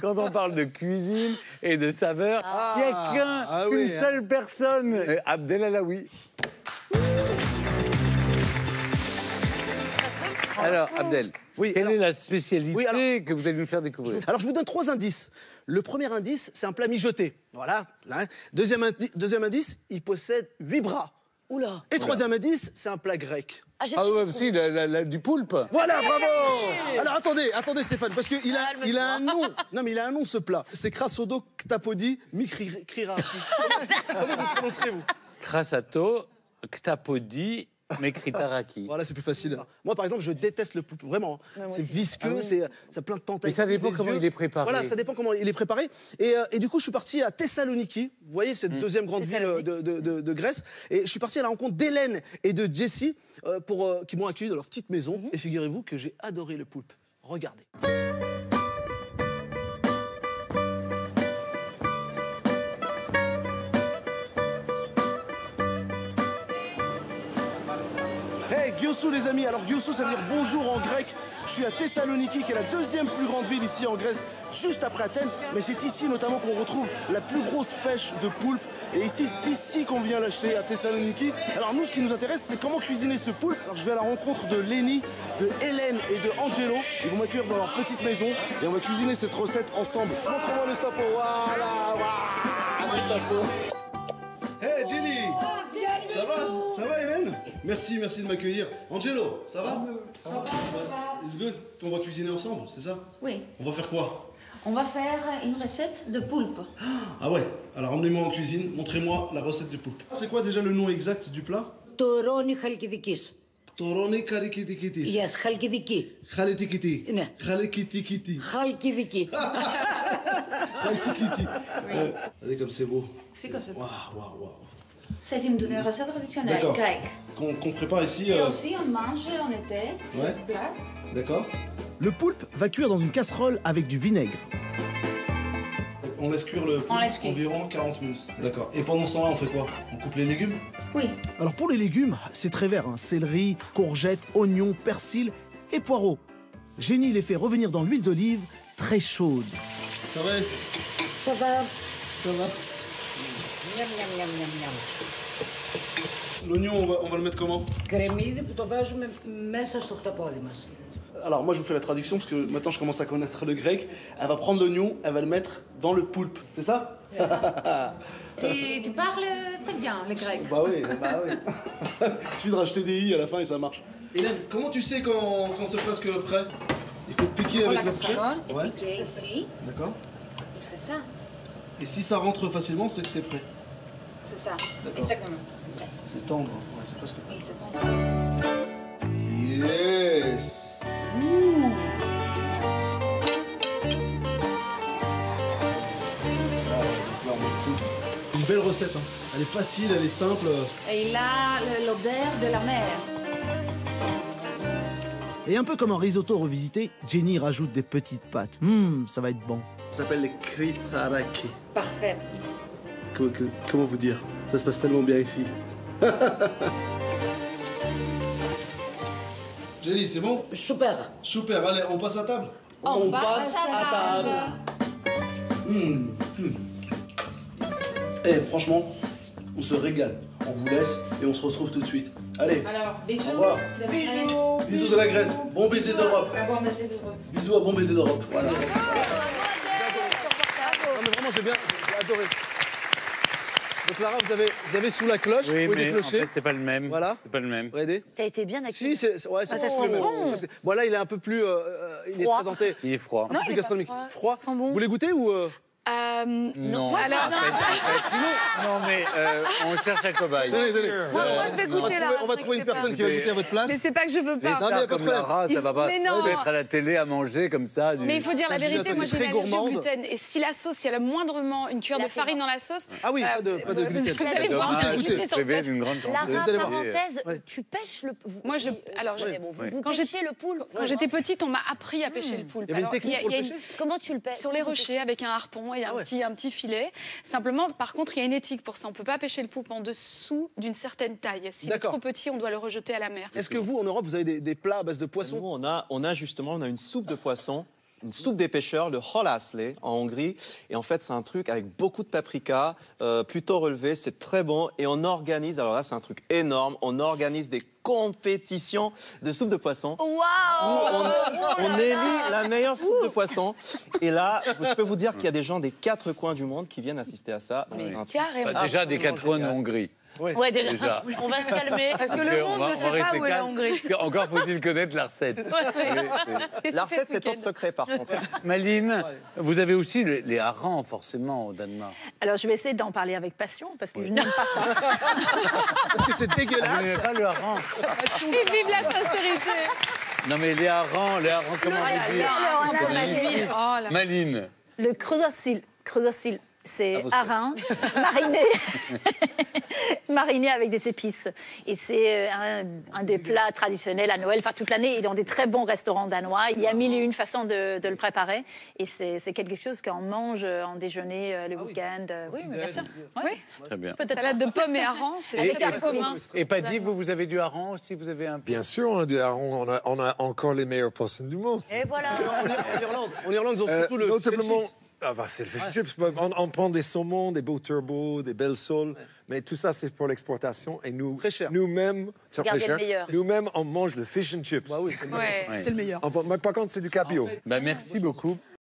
quand on parle de cuisine et de saveur, il n'y a qu'une seule personne, Abdel Alaoui. Alors, Abdel, quelle est la spécialité que vous allez nous faire découvrir? Alors, je vous donne 3 indices. Le premier indice, c'est un plat mijoté. Voilà. Deuxième indice, il possède 8 bras. Oula. Et troisième indice, c'est un plat grec. Ah ouais, si, du poulpe. Voilà, bravo. Alors, attendez Stéphane, parce qu'il a un nom. Non, mais il a un nom, ce plat. C'est Krassodo Ktapodi Mikriraki. Comment vous prononcerez-vous? Krassato Ktapodi Mekritaraki. Voilà, c'est plus facile. Moi, par exemple, je déteste le poulpe, vraiment. C'est visqueux, ça a plein de tentacules. Mais ça dépend comment il est préparé. Voilà, ça dépend comment il est préparé. Et du coup, je suis parti à Thessaloniki. Vous voyez, cette deuxième grande ville de Grèce. Et je suis parti à la rencontre d'Hélène et de Jessie, qui m'ont accueilli dans leur petite maison. Et figurez-vous que j'ai adoré le poulpe. Regardez. Hey, Gyossou les amis, alors Gyossou ça veut dire bonjour en grec. Je suis à Thessaloniki qui est la deuxième plus grande ville ici en Grèce, juste après Athènes. Mais c'est ici notamment qu'on retrouve la plus grosse pêche de poulpe. Et c'est ici qu'on vient l'acheter à Thessaloniki. Alors nous ce qui nous intéresse c'est comment cuisiner ce poulpe. Alors je vais à la rencontre de Léni, de Hélène et de Angelo. Ils vont m'accueillir dans leur petite maison et on va cuisiner cette recette ensemble. Montre-moi le stapo, voilà, le stapo. Hey Jenny, ça va Hélène? Merci de m'accueillir. Angelo, ça va? Ça va. It's good. On va cuisiner ensemble, c'est ça? Oui. On va faire quoi? On va faire une recette de poulpe. Ah ouais, alors emmenez-moi en cuisine, montrez-moi la recette du poulpe. C'est quoi déjà le nom exact du plat? Toroni Chalkidikis. Toroni Karikitikiti. Yes, Chalkidiki. Khalitikiti. Ne. Khalikitikiti. Chalkidiki. Khaltikiti. Regardez comme c'est beau. C'est quoi ça? Waouh. C'est une recette traditionnelle grecque. Qu'on prépare ici. Et aussi on mange en été cette plate. D'accord. Le poulpe va cuire dans une casserole avec du vinaigre. On laisse cuire le poulpe environ 40 minutes. D'accord. Et pendant ce temps-là, on fait quoi? On coupe les légumes? Oui. Alors pour les légumes, c'est très vert. Céleri, courgettes, oignons, persil et poireaux. Jenny les fait revenir dans l'huile d'olive très chaude. Ça va? Ça va. Ça va. Miam, miam, miam, miam, miam. L'oignon, on va le mettre comment? Κρεμμύδι που το βάζουμε μέσα στο χταπόδι μας. Alors moi je vous fais la traduction parce que maintenant je commence à connaître le grec. Elle va prendre l'oignon, elle va le mettre dans le poulpe, c'est ça? Tu parles très bien le grec. Bah oui. Il suffit de rajouter des i à la fin et ça marche. Hélène, comment tu sais quand c'est presque prêt? Il faut piquer avec la fourchette. Et piquer ici. D'accord. Il fait ça. Et si ça rentre facilement, c'est que c'est prêt. C'est ça. D'accord. Exactement. C'est tendre, ouais, c'est presque prêt. Oui, c'est tendre. Yes. Une belle recette, hein. Elle est facile, elle est simple. Et il a l'odeur de la mer. Et un peu comme un risotto revisité, Jenny rajoute des petites pâtes. Ça va être bon. Ça s'appelle les kritaraki. Parfait. Comment vous dire? Ça se passe tellement bien ici. Jenny, c'est bon? Super. Super, allez, on passe à table? On passe à table. Eh, franchement, on se régale. On vous laisse et on se retrouve tout de suite. Allez. Alors, bisous. Au revoir. De Grèce. Bisous de la Grèce. Bon baiser d'Europe. À bon baiser d'Europe. Bisous à bon baiser d'Europe. Voilà. Non, mais vraiment, j'ai adoré. Donc Lara, vous avez sous la cloche, Oui, vous mais en déclencher. fait, c'est pas le même. Voilà. C'est pas le même. Regardez. T'as été bien accueilli. Si, c'est ça plus sent le même. bon. Parce que, bon, là, il est un peu plus. Il est Froid. présenté. Il est froid. Un peu plus gastronomique. Froid. Sent bon. Vous voulez goûter ou. Non. Alors, Non, mais on cherche un cobaye. Donnez. Moi, je vais goûter là. On va trouver une personne qui va goûter à votre place. Mais c'est pas que je veux Les pas. Non, mais y a stars pas de comme problème. Lara, ça va pas Mais non. être à la télé à manger comme ça. Mais il faut dire la Julia, vérité, toi, moi t'es j'ai une très allergie au gourmande. gluten. Et si la sauce, il y a le moindrement une cuillère de farine dans la sauce. Ah oui, pas de gluten. Vous allez voir Dommage, que Écoutez, gluten sur rêver place. d'une grande Lara, chanteuse. allez voir. parenthèse, Ouais. tu pêches le... Moi, alors, vous quand pêchez le poulpe. Quand j'étais petite, on m'a appris à pêcher le poulpe. Il y avait une Alors, technique pour le pêcher? Comment tu le pêches? Sur les rochers avec un harpon et un petit filet. Simplement, par contre, il y a une éthique pour ça. On ne peut pas pêcher le poulpe en dessous d'une certaine taille. S'il est D'accord. trop petit, on doit le rejeter à la mer. Est-ce que vous, en Europe, vous avez des plats à base de poisson? Nous, on a justement une soupe de poisson une soupe des pêcheurs, le halászlé en Hongrie. Et en fait, c'est un truc avec beaucoup de paprika, plutôt relevé, c'est très bon. Et on organise, alors là, c'est un truc énorme, on organise des compétitions de soupe de poisson. Waouh! On élit la meilleure soupe de poisson. Et là, je peux vous dire qu'il y a des gens des 4 coins du monde qui viennent assister à ça. Mais C'est un truc carrément. Déjà des absolument 4 coins de génial. Hongrie. Ouais, déjà. On va se calmer. Parce que le monde ne sait pas où est la Hongrie. Encore faut-il connaître la recette. La recette, c'est top secret, par contre. Maline, vous avez aussi les harengs, forcément, au Danemark. Alors, je vais essayer d'en parler avec passion, parce que je n'aime pas ça. Parce que c'est Vous dégueulasse. n'aimez pas le hareng? Et vive la sincérité. Non, mais les harengs, comment vous dire? On a l'huile. Oh, la... Maline. Le crudocil, c'est hareng mariné avec des épices. Et c'est un des plats traditionnels à Noël, enfin toute l'année. Et dans des très bons restaurants danois, il y a 1001 façons de le préparer. Et c'est quelque chose qu'on mange en déjeuner le week-end. Oui, mais bien sûr. Oui. Très bien. Salade de pommes et harengs, c'est Avec très la commun. Et Paddy, vous avez du hareng aussi? Vous avez un... Bien sûr, on a du hareng, on a encore les meilleures poissons du monde. Et voilà. En Irlande, ils ont surtout le Notamment, fish and chips. c'est le fish and chips. On prend des saumons, des beaux turbos, des belles sols, mais tout ça, c'est pour l'exportation. Et nous, Très cher. nous-mêmes, c'est très Gardez le cher. meilleur. Nous-mêmes, on mange le fish and chips. Bah oui, c'est Ouais. Ouais. C'est le meilleur. Mais par contre, c'est du capio. Bah, merci beaucoup.